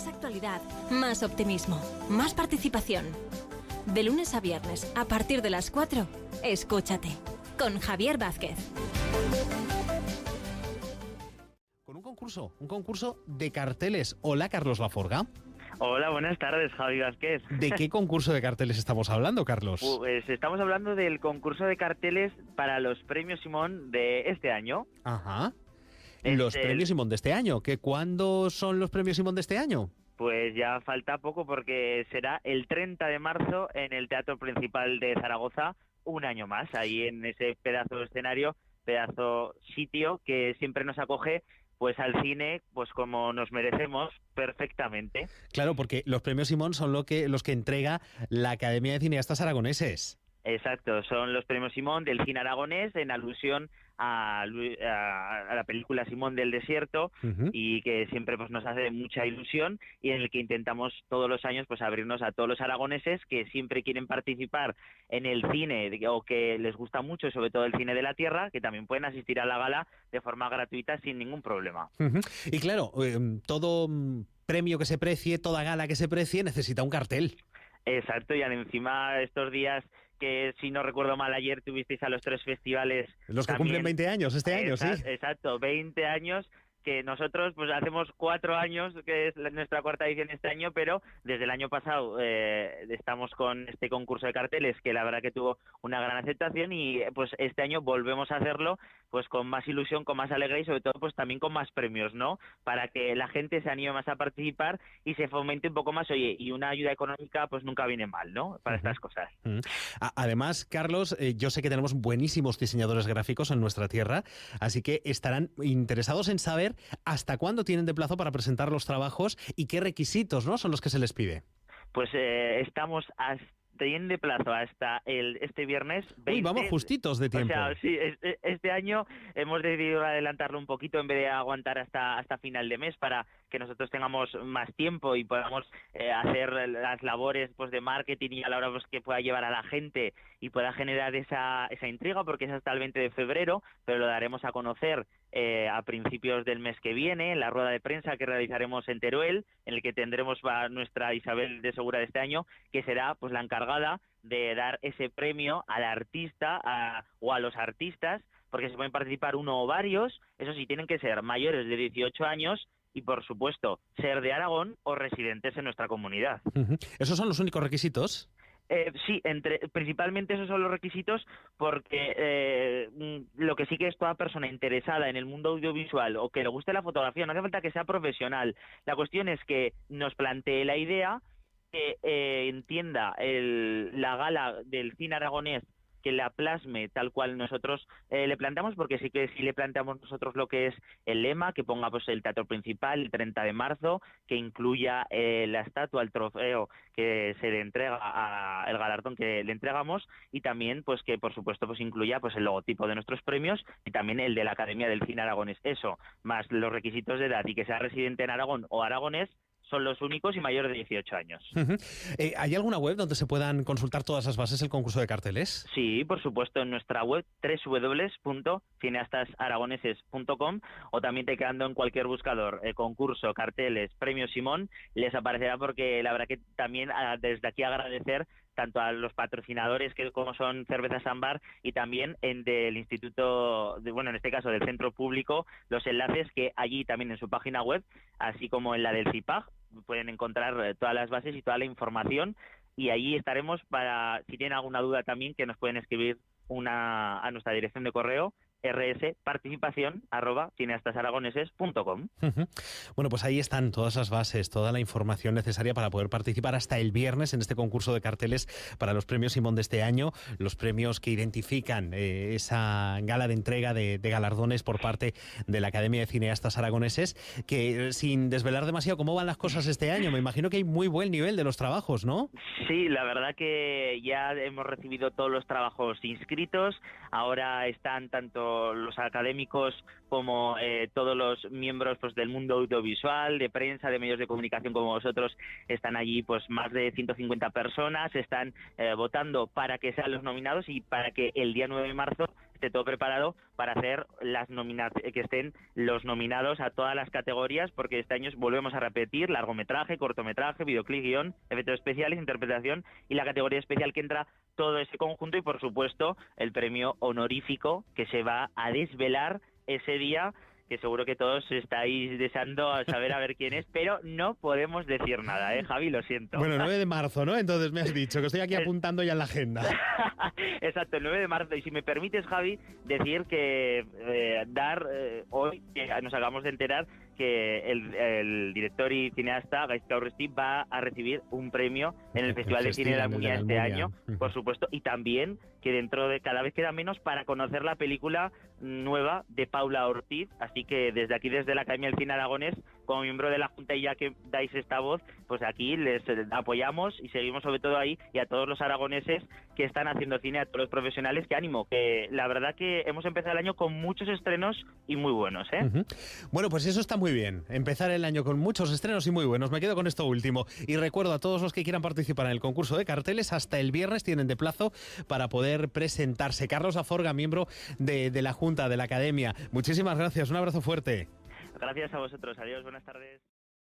Más actualidad, más optimismo, más participación. De lunes a viernes, a partir de las 4, escúchate, con Javier Vázquez. Con un concurso de carteles. Hola, Carlos Laforga. Hola, buenas tardes, Javi Vázquez. ¿De qué concurso de carteles estamos hablando, Carlos? Pues estamos hablando del concurso de carteles para los premios Simón de este año. Ajá. Los premios Simón de este año. ¿Cuándo son los premios Simón de este año? Pues ya falta poco porque será el 30 de marzo en el Teatro Principal de Zaragoza, un año más, ahí en ese pedazo de escenario, pedazo sitio que siempre nos acoge pues al cine, pues como nos merecemos perfectamente. Claro, porque los premios Simón son los que entrega la Academia de Cineastas Aragoneses. Exacto, son los premios Simón del cine aragonés en alusión a la película Simón del Desierto, y que siempre pues nos hace mucha ilusión, y en el que intentamos todos los años pues abrirnos a todos los aragoneses que siempre quieren participar en el cine o que les gusta mucho, sobre todo el cine de la tierra, que también pueden asistir a la gala de forma gratuita sin ningún problema. Y claro, todo premio que se precie, toda gala que se precie necesita un cartel. Exacto, y encima estos días que, si no recuerdo mal, ayer tuvisteis a los 3 festivales. Los que también, cumplen 20 años este año, sí. Exacto, 20 años, que nosotros pues hacemos 4 años, que es nuestra 4ª edición este año, pero desde el año pasado estamos con este concurso de carteles, que la verdad que tuvo una gran aceptación, y pues este año volvemos a hacerlo pues con más ilusión, con más alegría y sobre todo pues también con más premios, ¿no? Para que la gente se anime más a participar y se fomente un poco más, oye, y una ayuda económica pues nunca viene mal, ¿no? Para estas cosas. Además, Carlos, yo sé que tenemos buenísimos diseñadores gráficos en nuestra tierra, así que estarán interesados en saber hasta cuándo tienen de plazo para presentar los trabajos y qué requisitos, ¿no?, son los que se les pide. Pues estamos tienen de plazo hasta este viernes 20. Uy, vamos justitos de tiempo. O sea, sí, este año hemos decidido adelantarlo un poquito en vez de aguantar hasta final de mes, para que nosotros tengamos más tiempo y podamos hacer las labores pues de marketing, y a la hora pues que pueda llevar a la gente y pueda generar esa intriga, porque es hasta el 20 de febrero, pero lo daremos a conocer a principios del mes que viene, en la rueda de prensa que realizaremos en Teruel, en el que tendremos a nuestra Isabel de Segura de este año, que será pues la encargada de dar ese premio al artista o a los artistas, porque se pueden participar uno o varios. Eso sí, tienen que ser mayores de 18 años y, por supuesto, ser de Aragón o residentes en nuestra comunidad. ¿Esos son los únicos requisitos? Sí, principalmente esos son los requisitos, porque lo que sí que es toda persona interesada en el mundo audiovisual o que le guste la fotografía, no hace falta que sea profesional. La cuestión es que nos plantee la idea, que entienda la gala del cine aragonés, que la plasme tal cual nosotros le planteamos, porque sí que sí le planteamos nosotros lo que es el lema, que ponga pues el Teatro Principal el 30 de marzo, que incluya la estatua, el trofeo que se le entrega, el galardón que le entregamos, y también pues que por supuesto pues incluya pues el logotipo de nuestros premios y también el de la Academia del Cine Aragonés. Eso, más los requisitos de edad y que sea residente en Aragón o aragonés, son los únicos, y mayores de 18 años. ¿Hay alguna web donde se puedan consultar todas las bases del concurso de carteles? Sí, por supuesto, en nuestra web www.cineastasaragoneses.com, o también tecleando en cualquier buscador concurso, carteles, premio Simón, les aparecerá, porque la verdad que también desde aquí agradecer tanto a los patrocinadores que como son Cervezas Ámbar, y también del Instituto, en este caso del Centro Público, los enlaces que allí también en su página web, así como en la del CIPAG, pueden encontrar todas las bases y toda la información, y allí estaremos para, si tienen alguna duda también, que nos pueden escribir a nuestra dirección de correo, rsparticipación@cineastasaragoneses.com. Bueno, pues ahí están todas las bases, toda la información necesaria para poder participar hasta el viernes en este concurso de carteles para los premios Simón de este año, los premios que identifican esa gala de entrega de galardones por parte de la Academia de Cineastas Aragoneses, que sin desvelar demasiado cómo van las cosas este año, me imagino que hay muy buen nivel de los trabajos, ¿no? Sí, la verdad que ya hemos recibido todos los trabajos inscritos, ahora están tanto los académicos como todos los miembros pues del mundo audiovisual, de prensa, de medios de comunicación como vosotros, están allí pues más de 150 personas, están votando para que sean los nominados y para que el día 9 de marzo esté todo preparado para hacer que estén los nominados a todas las categorías, porque este año volvemos a repetir largometraje, cortometraje, videoclip, guión, efectos especiales, interpretación y la categoría especial que entra todo ese conjunto y, por supuesto, el premio honorífico que se va a desvelar ese día, que seguro que todos estáis deseando saber a ver quién es, pero no podemos decir nada, Javi, lo siento. Bueno, 9 de marzo, ¿no? Entonces me has dicho que estoy aquí apuntando ya en la agenda. Exacto, el 9 de marzo. Y si me permites, Javi, decir que hoy, que nos acabamos de enterar que el director y cineasta Gaizka Urresti va a recibir un premio en el Festival de Cine de la Almunia este año, por supuesto, y también que dentro de cada vez queda menos para conocer la película nueva de Paula Ortiz, así que desde aquí, desde la Academia del Cine Aragonés, como miembro de la Junta, y ya que dais esta voz, pues aquí les apoyamos y seguimos sobre todo ahí, y a todos los aragoneses que están haciendo cine, a todos los profesionales, que ánimo, que la verdad que hemos empezado el año con muchos estrenos y muy buenos, ¿eh? Bueno, pues eso está muy bien, empezar el año con muchos estrenos y muy buenos. Me quedo con esto último y recuerdo a todos los que quieran participar en el concurso de carteles, hasta el viernes tienen de plazo para poder presentarse. Carlos Aforga, miembro de la Junta de la Academia, muchísimas gracias, un abrazo fuerte. Gracias a vosotros, adiós, buenas tardes.